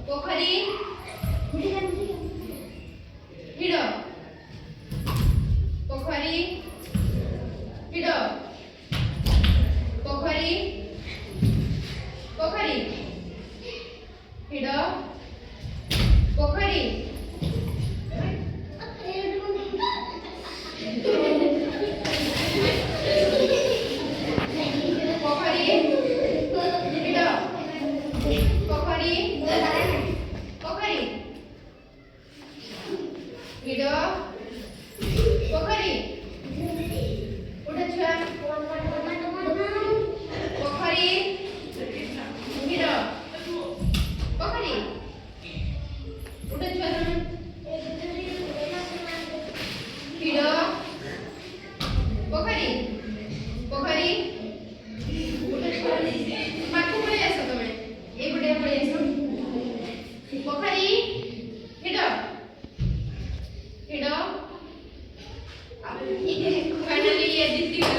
पोखरी hide पोखरी hide पोखरी पोखरी hide पोखरी हिडो पोखरी उठा छुआ पोखरी हिडो पोखरी उठा छुआ हिडो पोखरी पोखरी उठा छुआ माथु पळे आसो तमे ए गुडे पळे आसो पोखरी हिडो हिडो फाइनली ये जीती